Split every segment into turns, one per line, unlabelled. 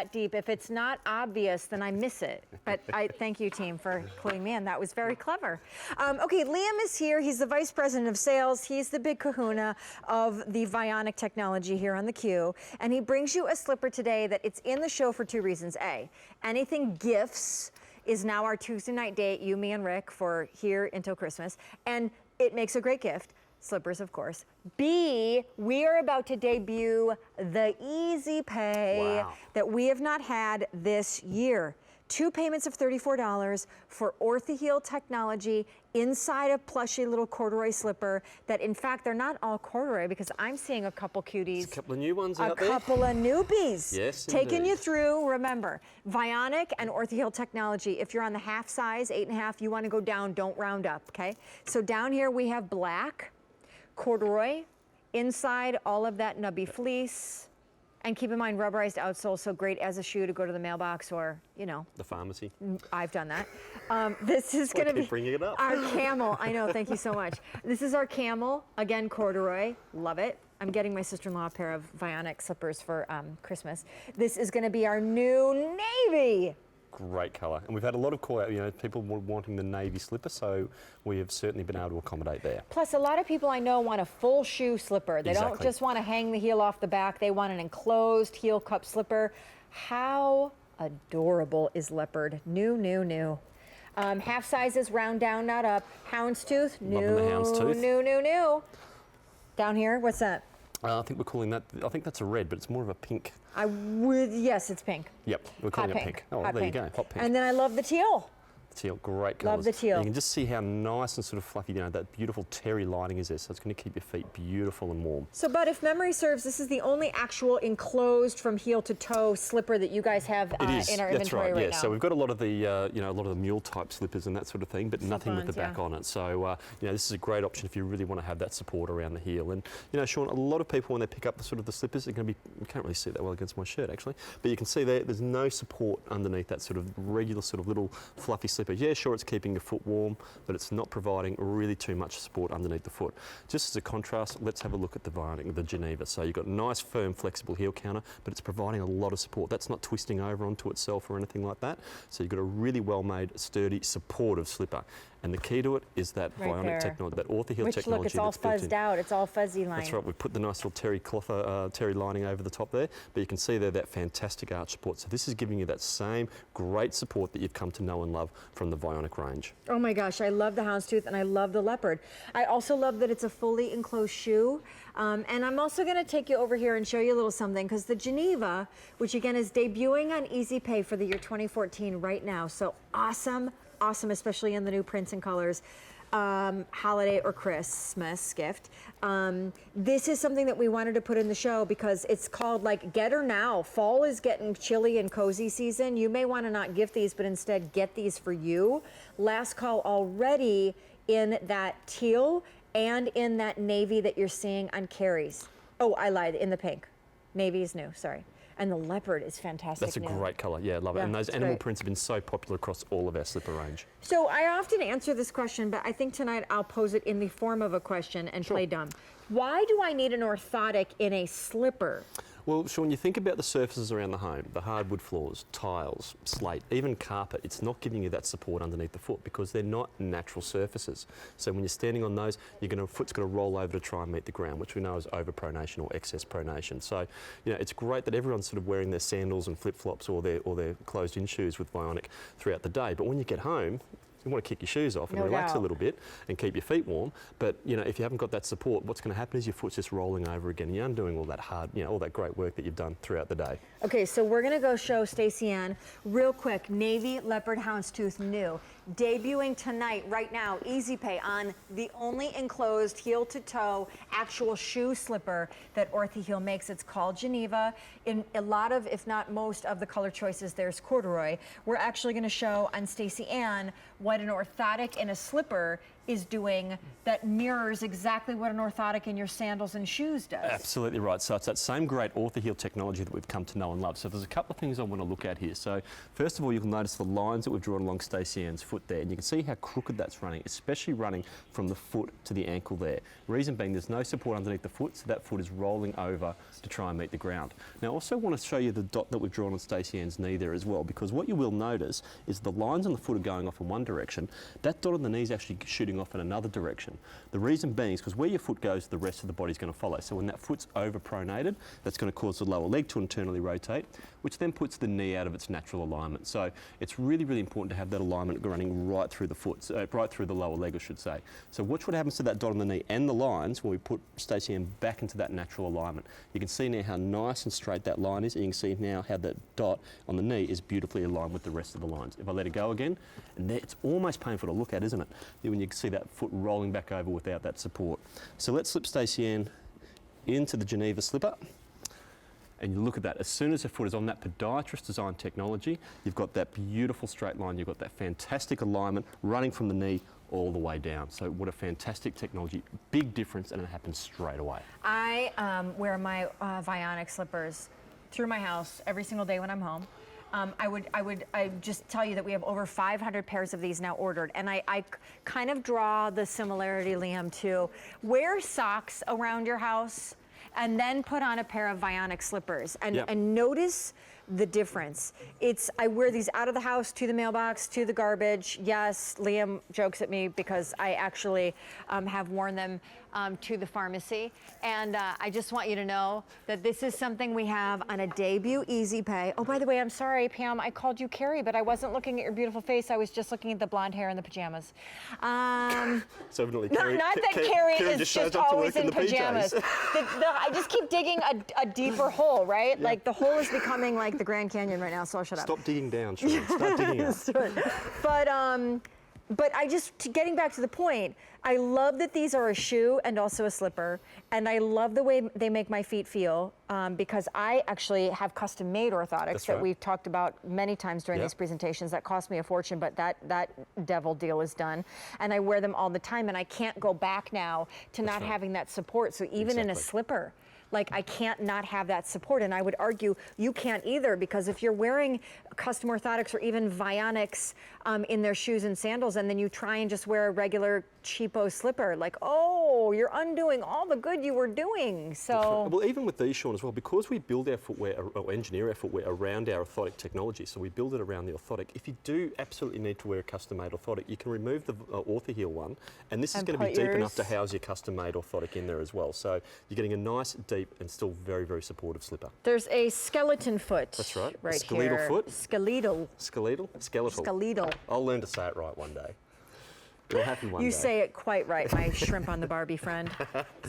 that deep. If it's not obvious, then I miss it. But I thank you, team, for cluing me in. That was very clever. Okay, Liam is here. He's the Vice President of Sales. He's the big kahuna of the Vionic technology here on theCUBE. And he brings you a slipper today that it's in the show for two reasons. A, anything gifts is now our Tuesday night date, you, me, and Rick, for here until Christmas. And it makes a great gift. Slippers, of course. B, we are about to debut the Easy Pay that we have not had this year. 2 payments of $34 for Orthaheel technology inside a plushy little corduroy slipper that, in fact, they're not all corduroy because I'm seeing a couple cuties.
There's a couple of new ones out there.
A couple of newbies.
Yes,
taking
indeed.
you through, remember, Vionic and Orthaheel technology. If you're on the half size, 8.5, you want to go down, don't round up, okay? So down here we have black, corduroy, inside all of that nubby fleece. And keep in mind, rubberized outsole, so great as a shoe to go to the mailbox or, you know.
The pharmacy.
I've done that. This is going to be
bringing it up.
Our camel. I know, thank you so much. This is our camel, again, corduroy, love it. I'm getting my sister-in-law a pair of Vionic slippers for Christmas. This is going to be our new navy.
Great colour, and we've had a lot of call out, you know, people wanting the navy slipper, so we have certainly been able to accommodate there.
Plus, a lot of people I know want a full shoe slipper. They don't just want to hang the heel off the back, they want an enclosed heel cup slipper. How adorable is leopard? New, new, new. Half sizes, round down, not up. Houndstooth, new, new, new, new. Down here, what's that?
I think we're calling that, I think that's a red, but it's more of a pink.
Yes, it's pink.
Yep, we're calling it pink. Oh, there you go, hot pink.
And then I love the teal.
Teal, great colours.
Love the teal.
And you can just see how nice and sort of fluffy, you know, that beautiful terry lining is there, so it's going to keep your feet beautiful and warm.
So, but if memory serves, this is the only actual enclosed from heel to toe slipper that you guys have in our inventory right now.
So we've got a lot of the, you know, a lot of the mule type slippers and that sort of thing, but nothing with the back on it. So, you know, this is a great option if you really want to have that support around the heel. And, you know, Sean, a lot of people when they pick up the sort of the slippers, they're going to be, you can't really see it that well against my shirt actually, but you can see there's no support underneath that sort of regular sort of little fluffy slipper. Yeah, sure, it's keeping your foot warm, but it's not providing really too much support underneath the foot. Just as a contrast, let's have a look at the Vionic, the Geneva. So you've got nice, firm, flexible heel counter, but it's providing a lot of support. That's not twisting over onto itself or anything like that. So you've got a really well-made, sterdy, supportive slipper. And the key to it is that Vionic technology, that Orthaheel technology.
Look, it's all fuzzed out. It's all fuzzy line.
That's right. We've put the nice little terry cloth, terry lining over the top there, but you can see there that fantastic arch support. So this is giving you that same great support that you've come to know and love from the Vionic range.
Oh my gosh, I love the houndstooth and I love the leopard. I also love that it's a fully enclosed shoe. And I'm also going to take you over here and show you a little something because the Geneva, which again is debuting on Easy Pay for the year 2014 right now. So awesome. Awesome, especially in the new prints and colors, holiday or Christmas gift. This is something that we wanted to put in the show because it's called like Get Her Now. Fall is getting chilly and cozy season. You may want to not gift these, but instead get these for you. Last call already in that teal and in that navy that you're seeing on Carrie's. Oh, I lied, in the pink. Navy is new, sorry. And the leopard is fantastic.
That's a great colour, yeah, love it. And those animal prints have been so popular across all of our slipper range.
So I often answer this question, but I think tonight I'll pose it in the form of a question and play dumb. Why do I need an orthotic in a slipper?
Well, Sean, you think about the surfaces around the home, the hardwood floors, tiles, slate, even carpet, it's not giving you that support underneath the foot because they're not natural surfaces. So when you're standing on those, foot's going to roll over to try and meet the ground, which we know is overpronation or excess pronation. So, you know, it's great that everyone's sort of wearing their sandals and flip-flops or their closed-in shoes with Vionic throughout the day. But when you get home, you want to kick your shoes off and relax a little bit and keep your feet warm. But, you know, if you haven't got that support, what's going to happen is your foot's just rolling over again. You're undoing all that hard, you know, all that great work that you've done throughout the day.
Okay, so we're going to go show Stacey Ann real quick. Navy Leopard Houndstooth new. Debuting tonight, right now, Easy Pay on the only enclosed heel-to-toe actual shoe slipper that Orthaheel makes. It's called Geneva. In a lot of, if not most of the color choices, there's corduroy. We're actually going to show on Stacey Ann what an orthotic in a slipper is doing that mirrors exactly what an orthotic in your sandals and shoes does.
Absolutely right. So it's that same great Orthaheel technology that we've come to know and love. So there's a couple of things I want to look at here. So first of all, you'll notice the lines that we've drawn along Stacey Ann's foot there, and you can see how crooked that's running, especially running from the foot to the ankle there. Reason being, there's no support underneath the foot, so that foot is rolling over to try and meet the ground. Now, I also want to show you the dot that we've drawn on Stacey Ann's knee there as well, because what you will notice is the lines on the foot are going off in one direction. That dot on the knee is actually shooting off in another direction. The reason being is because where your foot goes, the rest of the body's going to follow. So when that foot's over-pronated, that's going to cause the lower leg to internally rotate, which then puts the knee out of its natural alignment. So it's really, really important to have that alignment running right through the foot, right through the lower leg, I should say. So watch what happens to that dot on the knee and the lines when we put Stacey Ann back into that natural alignment. You can see now how nice and straight that line is, and you can see now how that dot on the knee is beautifully aligned with the rest of the lines. If I let it go again, and it's almost painful to look at, isn't it? When you can see that foot rolling back over without that support. So let's slip Stacey Ann into the Geneva slipper. And you look at that, as soon as the foot is on that podiatrist design technology, you've got that beautiful straight line, you've got that fantastic alignment running from the knee all the way down. So what a fantastic technology, big difference, and it happens straight away.
I wear my Vionic slippers through my house every single day when I'm home. I just tell you that we have over 500 pairs of these now ordered, and I kind of draw the similarity, Liam, to wear socks around your house and then put on a pair of Vionic slippers and notice the difference. I wear these out of the house, to the mailbox, to the garbage. Yes, Liam jokes at me because I actually have worn them to the pharmacy. And I just want you to know that this is something we have on a debut Easy Pay. Oh, by the way, I'm sorry, Pam, I called you Carrie, but I wasn't looking at your beautiful face. I was just looking at the blonde hair and the pajamas.
So evidently,
not that Carrie is just always in pajamas. I just keep digging a deeper hole, right?
Yeah.
Like the hole is becoming like the Grand Canyon right now, so I'll shut up.
Stop digging down, Sean. Start digging up.
But getting back to the point, I love that these are a shoe and also a slipper, and I love the way they make my feet feel because I actually have custom-made orthotics that we've talked about many times during these presentations. That cost me a fortune, but that devil deal is done, and I wear them all the time, and I can't go back now to not having that support. So even in a slipper, like I can't not have that support, and I would argue you can't either, because if you're wearing custom orthotics or even Vionics in their shoes and sandals, and then you try and just wear a regular cheapo slipper, like, oh, you're undoing all the good you were doing. So
well, even with these, Sean, as well, because we build our footwear or engineer our footwear around our orthotic technology, so we build it around the orthotic. If you do absolutely need to wear a custom-made orthotic, you can remove the Orthaheel one, and this is going to be deep enough to house your custom-made orthotic in there as well. So you're getting a nice, deep, and still very, very supportive slipper.
There's a skeleton foot.
That's right.
Right
skeletal
here.
Foot.
Skeletal.
Skeletal. Skeletal.
Skeletal.
I'll learn to say it right one day. It'll happen one day.
You say it quite right, my shrimp on the Barbie friend.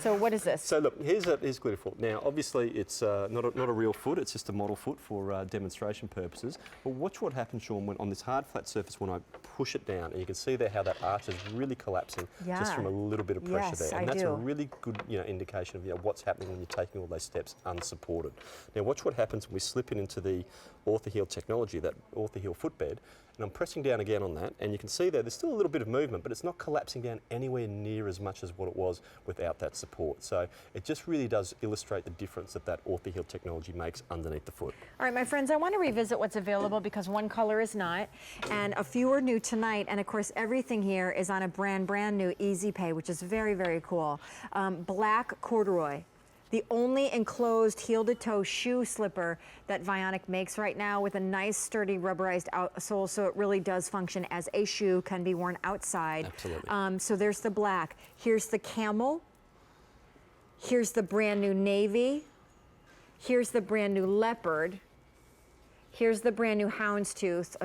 So what is this?
So look, here's glitter foot. Now, obviously, it's not a real foot. It's just a model foot for demonstration purposes. But watch what happens, Sean, when on this hard, flat surface when I push it down, and you can see there how that arch is really collapsing just from a little bit of pressure there. And that's a really good indication of what's happening when you're taking all those steps unsupported. Now, watch what happens when we slip it into the Orthaheel technology, that Orthaheel footbed. And I'm pressing down again on that, and you can see there's still a little bit of movement, but it's not collapsing down anywhere near as much as what it was without that support. So it just really does illustrate the difference that Orthaheel technology makes underneath the foot.
All right, my friends, I want to revisit what's available because one color is not, and a few are new tonight, and of course everything here is on a brand new Easy Pay, which is very, very cool. Black corduroy. The only enclosed heel-to-toe shoe slipper that Vionic makes right now, with a nice sturdy rubberized outsole, so it really does function as a shoe, can be worn outside.
Absolutely.
So there's the black. Here's the camel. Here's the brand new navy. Here's the brand new leopard. Here's the brand new houndstooth.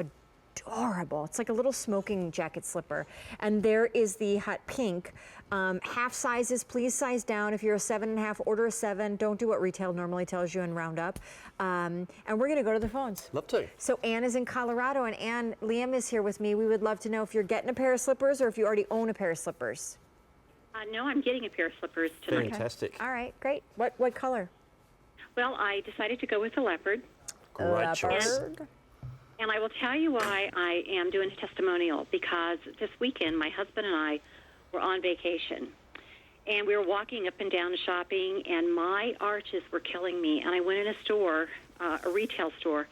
Adorable. It's like a little smoking jacket slipper. And there is the hot pink. Half sizes, please size down. If you're a 7.5, order a 7. Don't do what retail normally tells you and round up. And we're going to go to the phones.
Love to.
So Ann is in Colorado, and Ann, Liam is here with me. We would love to know if you're getting a pair of slippers or if you already own a pair of slippers.
No, I'm getting a pair of slippers tonight.
Fantastic.
Okay. All right, great. What color?
Well, I decided to go with the leopard.
Great choice.
And I will tell you why I am doing a testimonial, because this weekend my husband and I were on vacation. And we were walking up and down shopping, and my arches were killing me. And I went in a store, a retail store,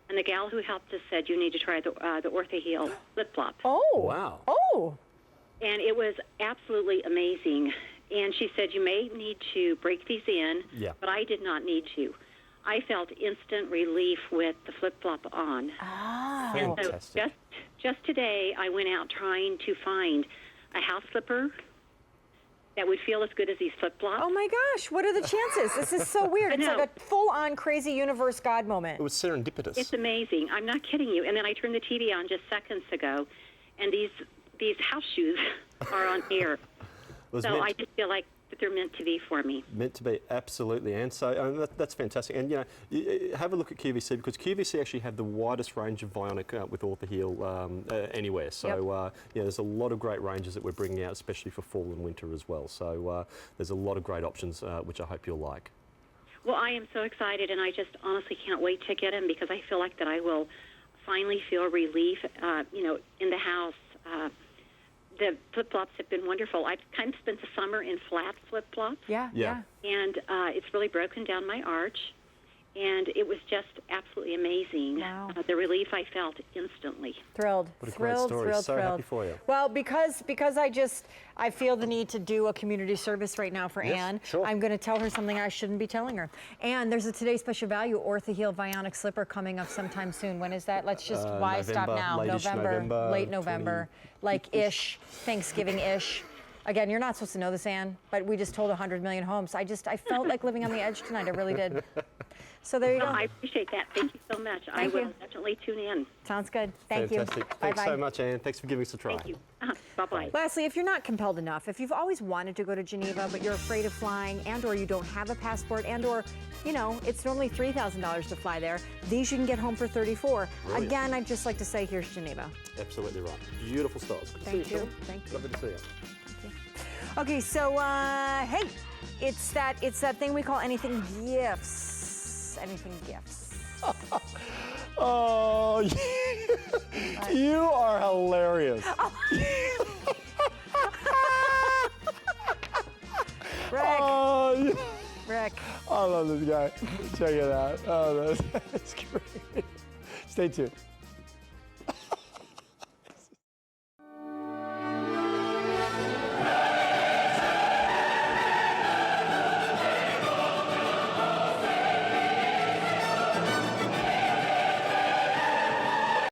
And the gal who helped us said, you need to try the Orthaheel flip-flop.
Oh.
Wow.
Oh.
And it was absolutely amazing. And she said, you may need to break these in,
Yeah.
but I did not need to. I felt instant relief with the flip-flop on.
Oh.
And so
Fantastic.
just today, I went out trying to find a house slipper that would feel as good as these flip-flops.
Oh my gosh, what are the chances? This is so weird.
I
It's
know.
like a full-on crazy universe God moment.
It was serendipitous.
It's amazing. I'm not kidding you. And then I turned the TV on just seconds ago, and these house shoes are on air.
It was
So
meant
I just feel like that they're meant to be for me.
Meant to be, absolutely. And so that's fantastic. And, have a look at QVC, because QVC actually have the widest range of Vionic with Orthaheel anywhere. So, there's a lot of great ranges that we're bringing out, especially for fall and winter as well. So there's a lot of great options, which I hope you'll like.
Well, I am so excited, and I just honestly can't wait to get them, because I feel like that I will finally feel relief, in the house. The flip-flops have been wonderful. I've kind of spent the summer in flat flip-flops.
Yeah.
And it's really broken down my arch, and it was just absolutely amazing.
Wow.
The relief I felt instantly.
Thrilled.
What a
thrilled,
great story.
thrilled,
So
thrilled.
happy for you.
Well, because I feel the need to do a community service right now for
Yes,
Anne.
sure.
I'm going to tell her something I shouldn't be telling her. And there's a Today Special Value Orthaheel Vionic slipper coming up sometime soon. When is that? Let's just why stop
November,
now?
late-ish November,
late November, like ish, Thanksgiving-ish. Again, you're not supposed to know this, Anne, but we just told 100 million homes. I felt like living on the edge tonight. I really did. So there you
Well,
go.
I appreciate that. Thank you so much. I
Thank
will
you.
definitely tune in.
Sounds good. Thank
Fantastic.
you.
Thanks
Bye-bye.
so much, Anne. Thanks for giving us a try.
Thank you. Bye-bye.
Lastly, if you're not compelled enough, if you've always wanted to go to Geneva, but you're afraid of flying, and or you don't have a passport, and or, it's normally $3,000 to fly there, these you can get home for $34,000.
Brilliant.
Again, I'd just like to say, here's Geneva.
Absolutely right. Beautiful styles. Good to
Thank
see you,
you.
Sean.
Thank you.
Lovely to see you.
Okay, so, hey, it's that thing we call anything gifts. Anything gifts.
Oh, you are hilarious.
Rick,
Oh,
Rick.
I love this guy. Check it out. Oh, that's great. Stay tuned.